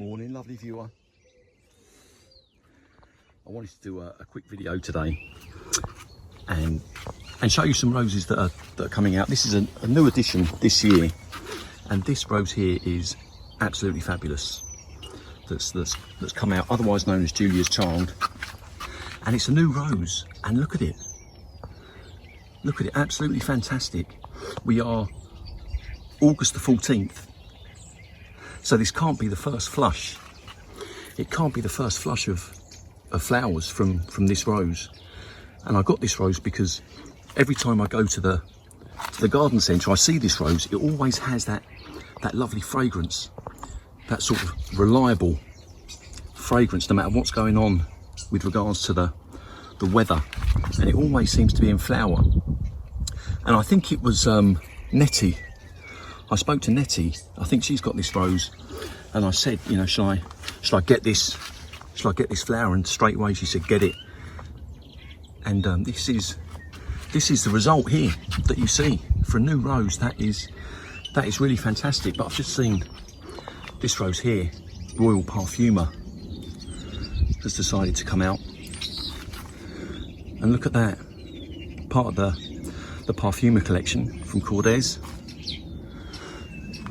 Morning, lovely viewer. I wanted to do a quick video today and show you some roses that are coming out. This is a new addition this year, and this rose here is absolutely fabulous. That's come out, otherwise known as Julia's Child, and it's a new rose. And look at it, absolutely fantastic. We are August the 14th. So this can't be the first flush. It can't be the first flush of flowers from this rose. And I got this rose because every time I go to the garden centre, I see this rose. It always has that lovely fragrance, that sort of reliable fragrance, no matter what's going on with regards to the weather. And it always seems to be in flower. And I think it was Nettie. I spoke to Nettie. I think she's got this rose, and I said, you know, shall I get this? Shall I get this flower? And straight away she said, get it. And this is the result here that you see for a new rose. That is really fantastic. But I've just seen this rose here, Royal Parfuma, has decided to come out, and look at that, part of the Parfuma collection from Kordes.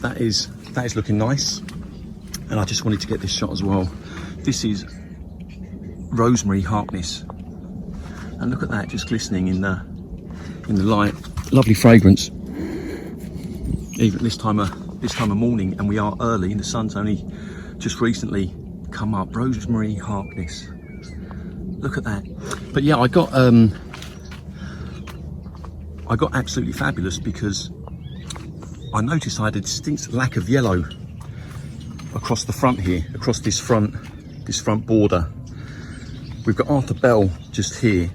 That is looking nice, and I just wanted to get this shot as well. This is Rosemary Harkness, and look at that, just glistening in the light. Lovely fragrance, even this time of morning, and we are early. The sun's only just recently come up. Rosemary Harkness, look at that. But yeah, I got absolutely fabulous because I noticed I had a distinct lack of yellow across the front here, across this front border. We've got Arthur Bell just here,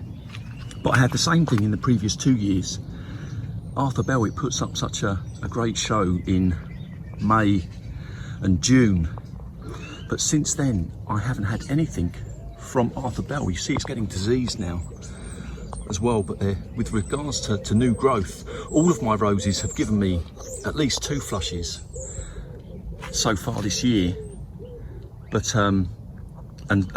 but I had the same thing in the previous 2 years. Arthur Bell, it puts up such a great show in May and June, but since then I haven't had anything from Arthur Bell. You see it's getting diseased now as well. But with regards to new growth, all of my roses have given me at least 2 flushes so far this year, but and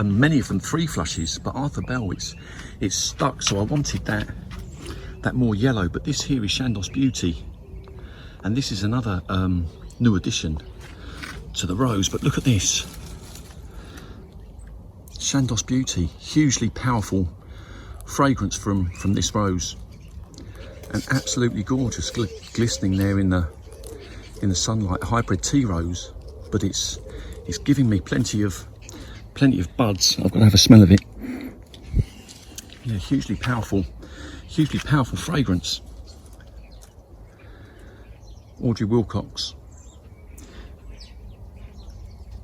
many of them 3 flushes. But Arthur Bell, it's stuck, so I wanted that more yellow. But this here is Chandos Beauty, and this is another new addition to the rose. But look at this, Chandos Beauty, hugely powerful fragrance from this rose, and absolutely gorgeous, glistening there in the sunlight. Hybrid tea rose, but it's giving me plenty of buds. I've got to have a smell of it. Yeah, hugely powerful fragrance. Audrey Wilcox.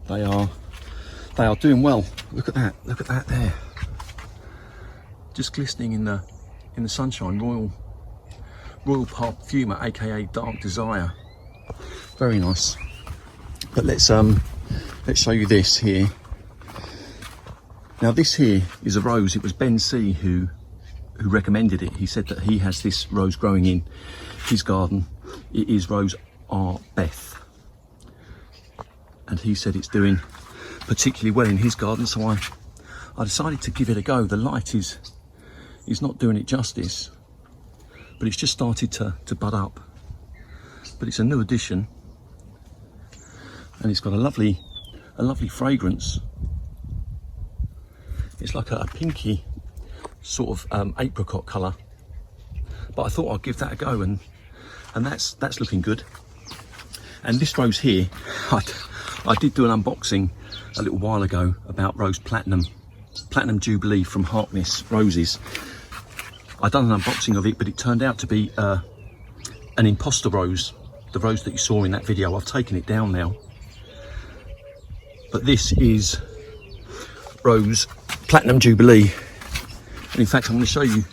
They are doing well. Look at that there, just glistening in the sunshine. Royal Parfuma AKA Dark Desire, very nice. But let's show you this here. Now this here is a rose. It was Ben C who recommended it. He said that he has this rose growing in his garden. It is Rose Beth, and he said it's doing particularly well in his garden, so I decided to give it a go. The light is not doing it justice, but it's just started to bud up. But it's a new addition, and it's got a lovely fragrance. It's like a pinky sort of apricot colour, but I thought I'd give that a go, and that's looking good. And this rose here, I did do an unboxing a little while ago about Rose Platinum Jubilee from Harkness Roses. I done an unboxing of it, but it turned out to be an imposter rose, the rose that you saw in that video. I've taken it down now, but this is Rose Platinum Jubilee. And in fact, I'm going to show you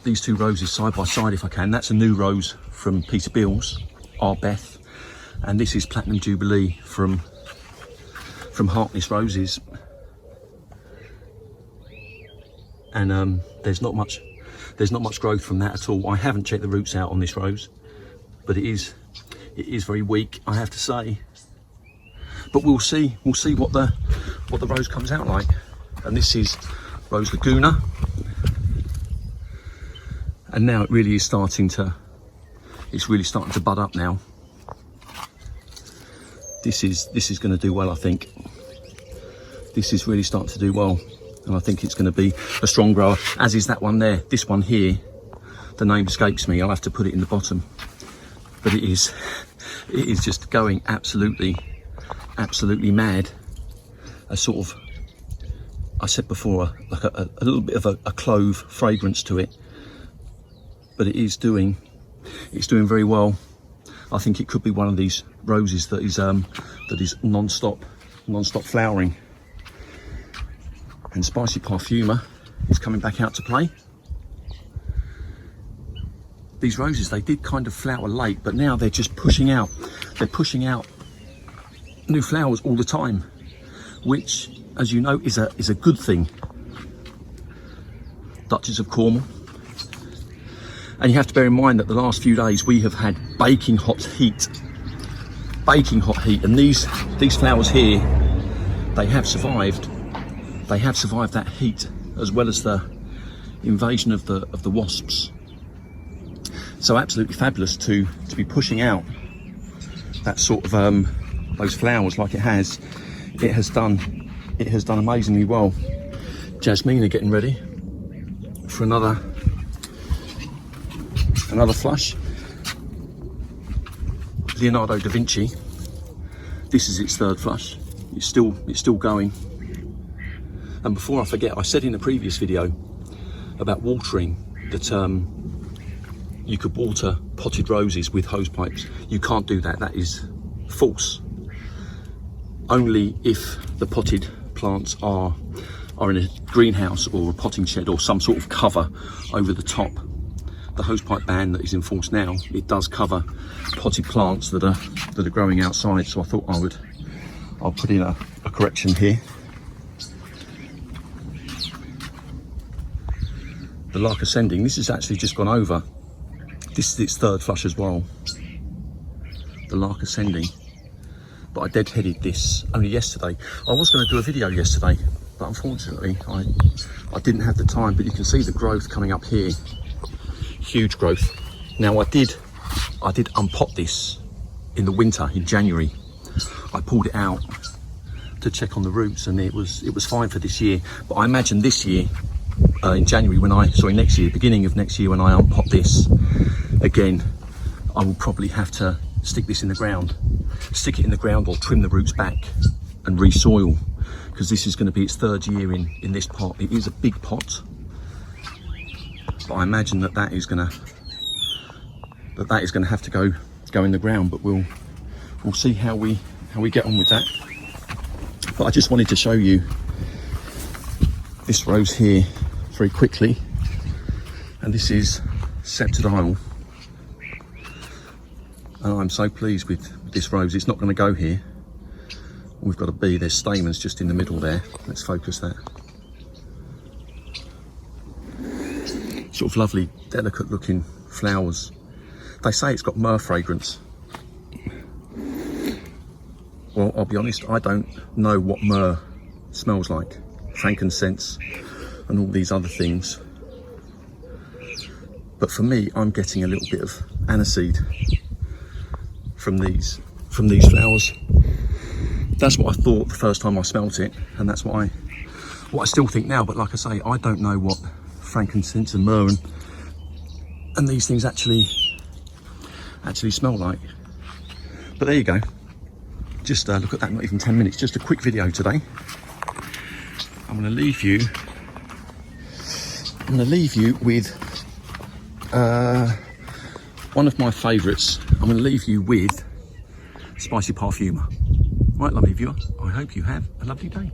these 2 roses side by side if I can. That's a new rose from Peter Beales, Beth, and this is Platinum Jubilee from Harkness Roses. And there's not much growth from that at all. I haven't checked the roots out on this rose, but it is very weak, I have to say. but we'll see what the rose comes out like. And this is Rose Laguna, and now it really is starting to bud up now. This is going to do well, I think. This is really starting to do well, and I think it's going to be a strong grower, as is that one there. This one here, the name escapes me, I'll have to put it in the bottom, but it is just going absolutely mad. A sort of, I said before, like a little bit of a clove fragrance to it, but it's doing very well. I think it could be one of these roses that is non-stop flowering. And Spicy Parfuma is coming back out to play. These roses, they did kind of flower late, but now they're just pushing out. They're pushing out new flowers all the time, which, as you know, is a good thing. Dutchess of Cornwall. And you have to bear in mind that the last few days we have had baking hot heat, and these flowers here, they have survived that heat, as well as the invasion of the wasps. So absolutely fabulous to be pushing out that sort of those flowers like it has. It has done amazingly well. Jasmina getting ready for another flush. Leonardo da Vinci, this is its third flush. It's still going. And before I forget, I said in a previous video about watering that you could water potted roses with hose pipes. You can't do that. That is false. Only if the potted plants are in a greenhouse or a potting shed or some sort of cover over the top. The hosepipe ban that is in force now, it does cover potted plants that are growing outside. So I thought I'll put in a correction here. The Lark Ascending, this has actually just gone over. This is its third flush as well. The Lark Ascending. But I deadheaded this only yesterday. I was going to do a video yesterday, but unfortunately I didn't have the time. But you can see the growth coming up here. Huge growth. Now I did unpot this in the winter, in January. I pulled it out to check on the roots, and it was fine for this year. But I imagine this year, in January, next year, beginning of next year, when I unpot this again, I will probably have to stick this in the ground, or trim the roots back and re-soil, because this is going to be its third year in this pot. It is a big pot, but I imagine that is going to have to go in the ground. But we'll see how we get on with that. But I just wanted to show you this rose here very quickly, and this is Scepter. And I'm so pleased with this rose. It's not going to go here. We've got a bee. There's stamens just in the middle there. Let's focus that. Sort of lovely, delicate looking flowers. They say it's got myrrh fragrance. Well, I'll be honest, I don't know what myrrh smells like. Frankincense and all these other things. But for me, I'm getting a little bit of aniseed from these flowers. That's what I thought the first time I smelt it, and that's what I still think now. But like I say, I don't know what frankincense and myrrh and these things actually smell like. But there you go. Just look at that, not even 10 minutes, just a quick video today. I'm going to leave you with one of my favourites. I'm going to leave you with Spicy Parfuma. Right, lovely viewer, I hope you have a lovely day.